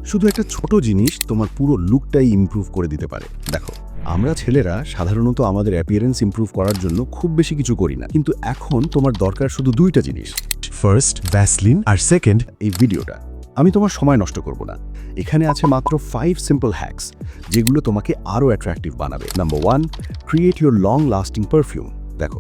শুধু একটা ছোট জিনিস তোমার পুরো লুকটাই ইমপ্রুভ করে দিতে পারে। দেখো, আমরা ছেলেরা সাধারণত আমাদের অ্যাপিয়ারেন্স ইমপ্রুভ করার জন্য খুব বেশি কিছু করি না, কিন্তু এখন তোমার দরকার শুধু দুইটা জিনিস। ফার্স্ট ভ্যাসলিন, আর সেকেন্ড এই ভিডিওটা আমি তোমার সময় নষ্ট করব না। এখানে আছে মাত্র 5 সিম্পল হ্যাকস, যেগুলো তোমাকে আরও অ্যাট্রাকটিভ বানাবে। Number 1, create your long lasting perfume. দেখো,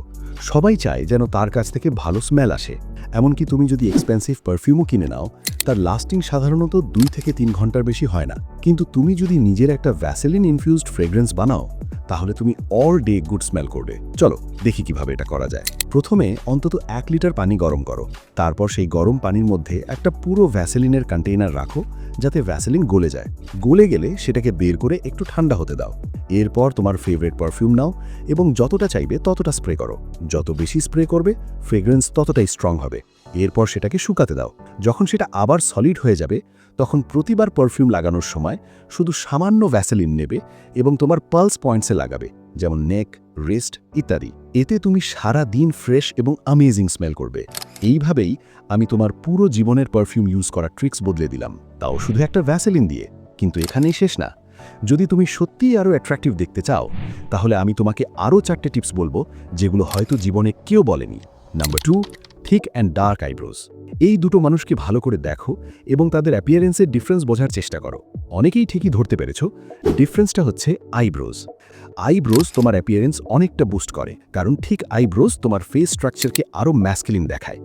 সবাই চায় যেন তার কাছ থেকে ভালো স্মেল আসে। এমনকি তুমি যদি এক্সপেন্সিভ পারফিউমও কিনে নাও, তার লাস্টিং সাধারণত 2 থেকে 3 ঘন্টার বেশি হয় না। কিন্তু তুমি যদি নিজের একটা ভ্যাসেলিন ইনফিউজড ফ্রেগ্রেন্স বানাও, তাহলে তুমি অল ডে গুড স্মেল করবে। চলো দেখি কিভাবে এটা করা যায়। প্রথমে অন্তত 1 লিটার পানি গরম করো। তারপর সেই গরম পানির মধ্যে একটা পুরো ভ্যাসেলিনের কন্টেইনার রাখো, যাতে ভ্যাসেলিন গলে যায়। গলে গেলে সেটাকে বের করে একটু ঠান্ডা হতে দাও। এরপর তোমার ফেভারিট পারফিউম নাও এবং যতটা চাইবে ততটা স্প্রে করো। যত বেশি স্প্রে করবে, ফ্রেগ্রেন্স ততটাই স্ট্রং হবে। এরপর সেটাকে শুকাতে দাও। যখন সেটা আবার সলিড হয়ে যাবে, তখন প্রতিবার পারফিউম লাগানোর সময় শুধু সামান্য ভ্যাসেলিন নেবে এবং তোমার পালস পয়েন্টসে লাগাবে, যেমন নেক, রিস্ট ইত্যাদি। এতে তুমি সারা দিন ফ্রেশ এবং অ্যামেজিং স্মেল করবে। এইভাবেই আমি তোমার পুরো জীবনের পারফিউম ইউজ করার ট্রিক্স বদলে দিলাম, তাও শুধু একটা ভ্যাসেলিন দিয়ে। কিন্তু এখানেই শেষ না। যদি তুমি সত্যিই আরও অ্যাট্রাকটিভ দেখতে চাও, তাহলে আমি তোমাকে আরও 4টে টিপস বলবো, যেগুলো হয়তো জীবনে কেউ বলেনি। Number 2, thick and dark eyebrows. এই দুটো মানুষকে ভালো করে দেখো এবং তাদের অ্যাপিয়ারেন্সের ডিফারেন্স বোঝার চেষ্টা করো। অনেকেই ঠিকই ধরতে পেরেছ, ডিফারেন্সটা হচ্ছে আইব্রোজ। আইব্রোজ তোমার অ্যাপিয়ারেন্স অনেকটা বুস্ট করে, কারণ ঠিক আইব্রোজ তোমার ফেস স্ট্রাকচারকে আরও ম্যাসকুলিন দেখায়,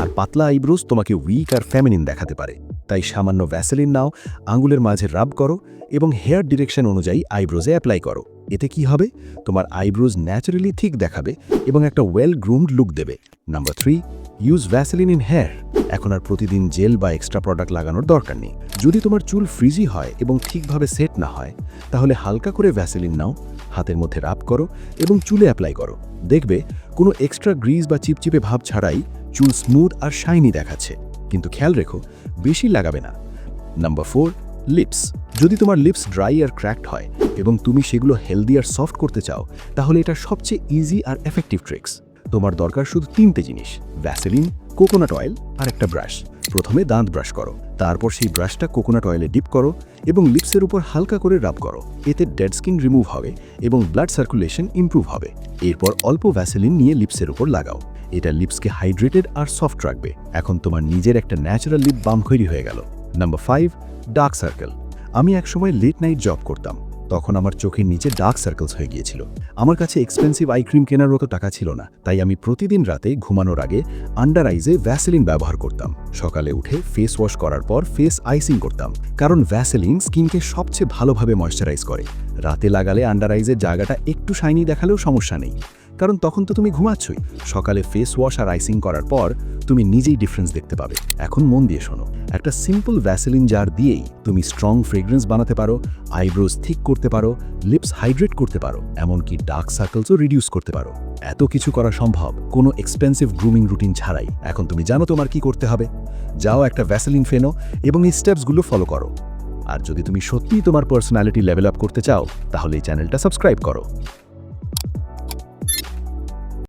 আর পাতলা আইব্রোজ তোমাকে উইক আর ফেমিনিন দেখাতে পারে। তাই সামান্য ভ্যাসেলিন নাও, আঙুলের মাঝে রাব করো এবং হেয়ার ডিরেকশন অনুযায়ী আইব্রোজে অ্যাপ্লাই করো। এতে কি হবে? তোমার আইব্রোজ ন্যাচারালি ঠিক দেখাবে এবং একটা ওয়েল গ্রুমড লুক দেবে। Number 3, use Vaseline in hair. এখন আর প্রতিদিন জেল বা এক্সট্রা প্রোডাক্ট লাগানোর দরকার নেই। যদি তোমার চুল ফ্রিজি হয় এবং ঠিকভাবে সেট না হয়, তাহলে হালকা করে ভ্যাসেলিন নাও, হাতের মধ্যে রাব করো এবং চুলে অ্যাপ্লাই করো। দেখবে কোনো এক্সট্রা গ্রিজ বা চিপচিপে ভাব ছাড়াই চুল স্মুথ আর শাইনি দেখাচ্ছে। কিন্তু খেয়াল রেখো, বেশি লাগাবে না। Number 4, lips. যদি তোমার লিপস ড্রাই আর ক্র্যাকড হয় এবং তুমি সেগুলো হেলদি আর সফট করতে চাও, তাহলে এটা সবচেয়ে ইজি আর এফেক্টিভ ট্রিক্স। তোমার দরকার শুধু 3টে জিনিস: ভ্যাসেলিন, কোকোনাট অয়েল আর একটা ব্রাশ। প্রথমে দাঁত ব্রাশ করো, তারপর সেই ব্রাশটা কোকোনাট অয়েলে ডিপ করো এবং লিপসের উপর হালকা করে রাব করো। এতে ডেড স্কিন রিমুভ হবে এবং ব্লাড সার্কুলেশন ইমপ্রুভ হবে। এরপর অল্প ভ্যাসেলিন নিয়ে লিপসের উপর লাগাও। এটা লিপসকে হাইড্রেটেড আর সফট রাখবে। এখন তোমার নিজের একটা ন্যাচারাল লিপ বাম তৈরি হয়ে গেল। Number 5, dark circle. আমি একসময় লেট নাইট জব করতাম, তখন আমার চোখের নিচে ডার্ক সার্কেলস হয়ে গিয়েছিল। আমার কাছে এক্সপেন্সিভ আই ক্রিম কেনার মতো টাকা ছিল না, তাই আমি প্রতিদিন রাতে ঘুমানোর আগে আন্ডার আইজে ভ্যাসেলিন ব্যবহার করতাম। সকালে উঠে ফেস ওয়াশ করার পর ফেস আইসিং করতাম, কারণ ভ্যাসেলিন স্কিনকে সবচেয়ে ভালোভাবে ময়েশ্চারাইজ করে। রাতে লাগালে আন্ডার আইজের জায়গাটা একটু শাইনি দেখালেও সমস্যা নেই, কারণ তখন তো তুমি ঘুমাচ্ছই। সকালে ফেস ওয়াশ আর আইসিং করার পর তুমি নিজেই ডিফারেন্স দেখতে পাবে। এখন মন দিয়ে শোনো, একটা সিম্পল ভ্যাসেলিন জার দিয়েই তুমি স্ট্রং ফ্রেগ্রেন্স বানাতে পারো, আইব্রোজ থিক করতে পারো, লিপস হাইড্রেট করতে পারো, এমনকি ডার্ক সার্কেলসও রিডিউস করতে পারো। এত কিছু করা সম্ভব কোনো এক্সপেন্সিভ গ্রুমিং রুটিন ছাড়াই। এখন তুমি জানো তোমার কি করতে হবে। যাও একটা ভ্যাসেলিন ফেনো এবং এই স্টেপসগুলো ফলো করো। আর যদি তুমি সত্যিই তোমার পার্সোনালিটি লেভেল আপ করতে চাও, তাহলে এই চ্যানেলটা সাবস্ক্রাইব করো।